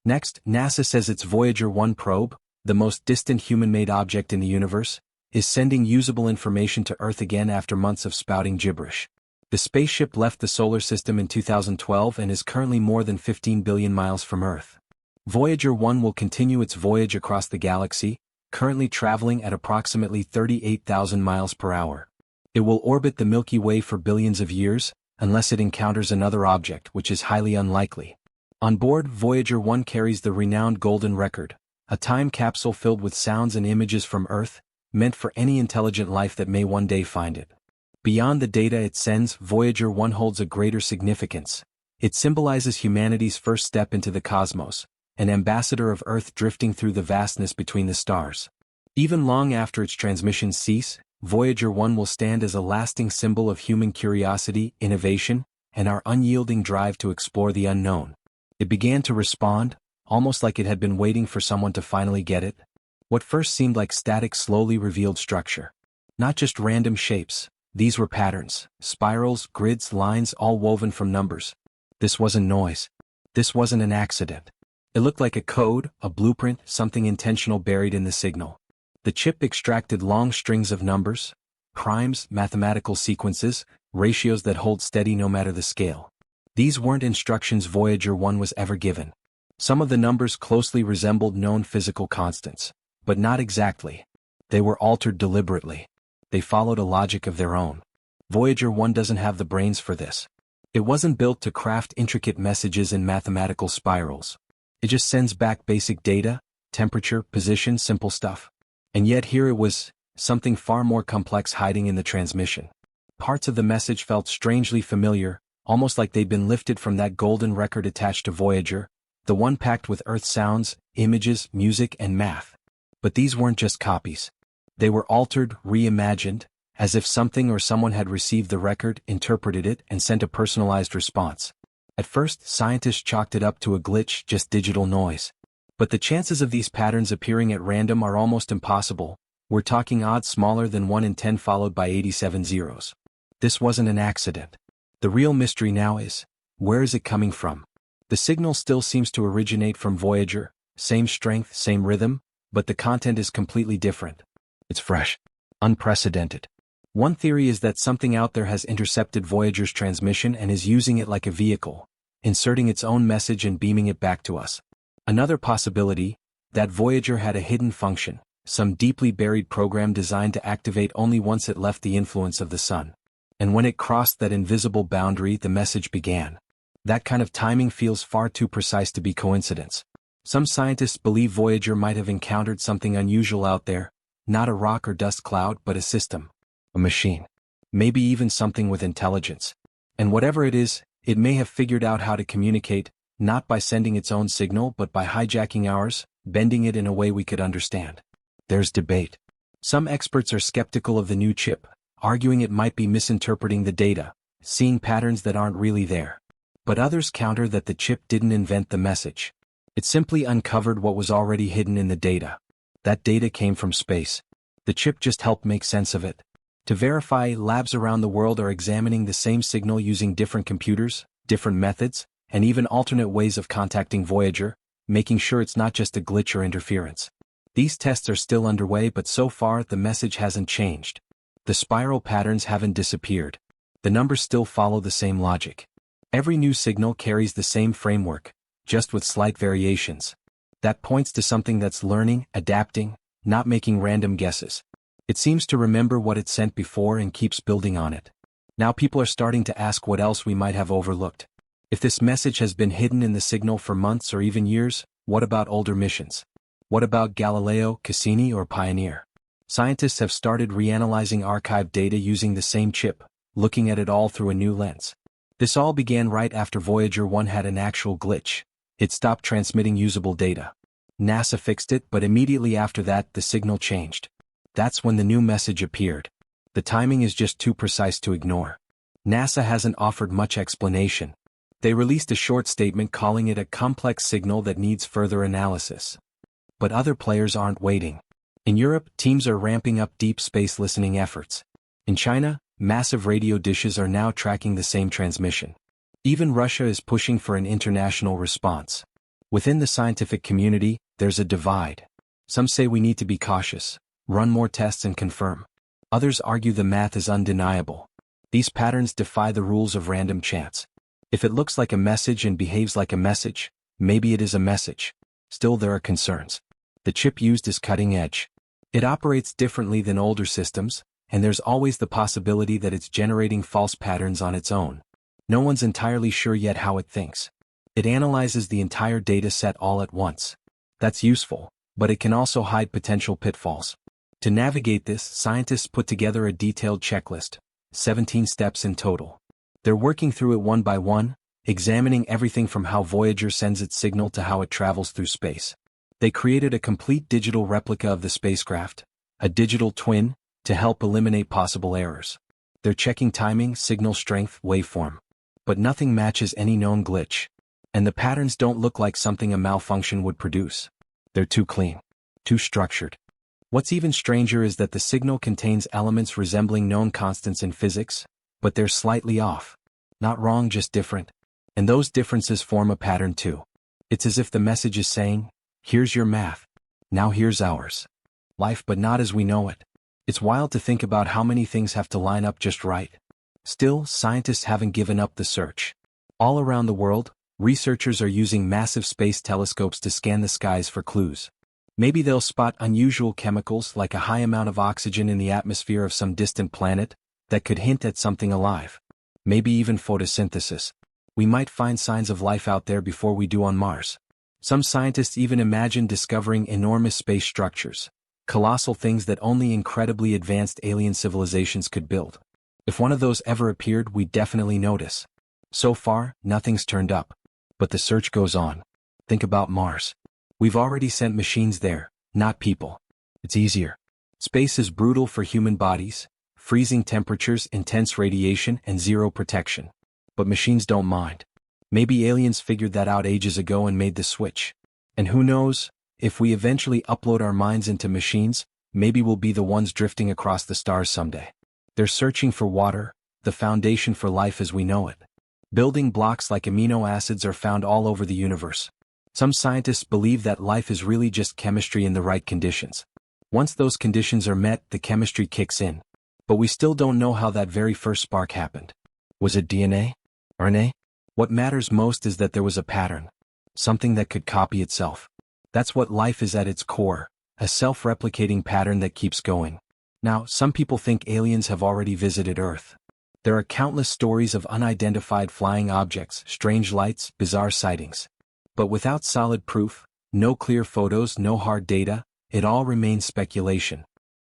Next, NASA says its Voyager 1 probe, the most distant human-made object in the universe, is sending usable information to Earth again after months of spouting gibberish. The spaceship left the solar system in 2012 and is currently more than 15 billion miles from Earth. Voyager 1 will continue its voyage across the galaxy, currently traveling at approximately 38,000 miles per hour. It will orbit the Milky Way for billions of years, unless it encounters another object, which is highly unlikely. On board, Voyager 1 carries the renowned Golden Record, a time capsule filled with sounds and images from Earth, meant for any intelligent life that may one day find it. Beyond the data it sends, Voyager 1 holds a greater significance. It symbolizes humanity's first step into the cosmos, an ambassador of Earth drifting through the vastness between the stars. Even long after its transmissions cease, Voyager 1 will stand as a lasting symbol of human curiosity, innovation, and our unyielding drive to explore the unknown. It began to respond, almost like it had been waiting for someone to finally get it. What first seemed like static slowly revealed structure. Not just random shapes, these were patterns, spirals, grids, lines, all woven from numbers. This wasn't noise. This wasn't an accident. It looked like a code, a blueprint, something intentional buried in the signal. The chip extracted long strings of numbers, primes, mathematical sequences, ratios that hold steady no matter the scale. These weren't instructions Voyager 1 was ever given. Some of the numbers closely resembled known physical constants, but not exactly. They were altered deliberately. They followed a logic of their own. Voyager 1 doesn't have the brains for this. It wasn't built to craft intricate messages in mathematical spirals. It just sends back basic data, temperature, position, simple stuff. And yet here it was, something far more complex hiding in the transmission. Parts of the message felt strangely familiar, almost like they'd been lifted from that golden record attached to Voyager, the one packed with Earth sounds, images, music, and math. But these weren't just copies. They were altered, reimagined, as if something or someone had received the record, interpreted it, and sent a personalized response. At first, scientists chalked it up to a glitch, just digital noise. But the chances of these patterns appearing at random are almost impossible. We're talking odds smaller than 1 in 10 followed by 87 zeros. This wasn't an accident. The real mystery now is, where is it coming from? The signal still seems to originate from Voyager, same strength, same rhythm, but the content is completely different. It's fresh, unprecedented. One theory is that something out there has intercepted Voyager's transmission and is using it like a vehicle, inserting its own message and beaming it back to us. Another possibility, that Voyager had a hidden function, some deeply buried program designed to activate only once it left the influence of the sun. And when it crossed that invisible boundary, the message began. That kind of timing feels far too precise to be coincidence. Some scientists believe Voyager might have encountered something unusual out there, not a rock or dust cloud but a system. A machine. Maybe even something with intelligence. And whatever it is, it may have figured out how to communicate, not by sending its own signal but by hijacking ours, bending it in a way we could understand. There's debate. Some experts are skeptical of the new chip, arguing it might be misinterpreting the data, seeing patterns that aren't really there. But others counter that the chip didn't invent the message. It simply uncovered what was already hidden in the data. That data came from space. The chip just helped make sense of it. To verify, labs around the world are examining the same signal using different computers, different methods, and even alternate ways of contacting Voyager, making sure it's not just a glitch or interference. These tests are still underway, but so far the message hasn't changed. The spiral patterns haven't disappeared. The numbers still follow the same logic. Every new signal carries the same framework, just with slight variations. That points to something that's learning, adapting, not making random guesses. It seems to remember what it sent before and keeps building on it. Now people are starting to ask what else we might have overlooked. If this message has been hidden in the signal for months or even years, what about older missions? What about Galileo, Cassini, or Pioneer? Scientists have started reanalyzing archived data using the same chip, looking at it all through a new lens. This all began right after Voyager 1 had an actual glitch. It stopped transmitting usable data. NASA fixed it, but immediately after that the signal changed. That's when the new message appeared. The timing is just too precise to ignore. NASA hasn't offered much explanation. They released a short statement calling it a complex signal that needs further analysis. But other players aren't waiting. In Europe, teams are ramping up deep space listening efforts. In China, massive radio dishes are now tracking the same transmission. Even Russia is pushing for an international response. Within the scientific community, there's a divide. Some say we need to be cautious, run more tests and confirm. Others argue the math is undeniable. These patterns defy the rules of random chance. If it looks like a message and behaves like a message, maybe it is a message. Still, there are concerns. The chip used is cutting edge. It operates differently than older systems, and there's always the possibility that it's generating false patterns on its own. No one's entirely sure yet how it thinks. It analyzes the entire data set all at once. That's useful, but it can also hide potential pitfalls. To navigate this, scientists put together a detailed checklist, 17 steps in total. They're working through it one by one, examining everything from how Voyager sends its signal to how it travels through space. They created a complete digital replica of the spacecraft, a digital twin, to help eliminate possible errors. They're checking timing, signal strength, waveform. But nothing matches any known glitch. And the patterns don't look like something a malfunction would produce. They're too clean, too structured. What's even stranger is that the signal contains elements resembling known constants in physics, but they're slightly off. Not wrong, just different. And those differences form a pattern too. It's as if the message is saying, here's your math. Now here's ours. Life, but not as we know it. It's wild to think about how many things have to line up just right. Still, scientists haven't given up the search. All around the world, researchers are using massive space telescopes to scan the skies for clues. Maybe they'll spot unusual chemicals like a high amount of oxygen in the atmosphere of some distant planet that could hint at something alive. Maybe even photosynthesis. We might find signs of life out there before we do on Mars. Some scientists even imagine discovering enormous space structures, colossal things that only incredibly advanced alien civilizations could build. If one of those ever appeared, we'd definitely notice. So far, nothing's turned up. But the search goes on. Think about Mars. We've already sent machines there, not people. It's easier. Space is brutal for human bodies, freezing temperatures, intense radiation, and zero protection. But machines don't mind. Maybe aliens figured that out ages ago and made the switch. And who knows, if we eventually upload our minds into machines, maybe we'll be the ones drifting across the stars someday. They're searching for water, the foundation for life as we know it. Building blocks like amino acids are found all over the universe. Some scientists believe that life is really just chemistry in the right conditions. Once those conditions are met, the chemistry kicks in. But we still don't know how that very first spark happened. Was it DNA? RNA? What matters most is that there was a pattern. Something that could copy itself. That's what life is at its core, a self-replicating pattern that keeps going. Now, some people think aliens have already visited Earth. There are countless stories of unidentified flying objects, strange lights, bizarre sightings. But without solid proof, no clear photos, no hard data, it all remains speculation.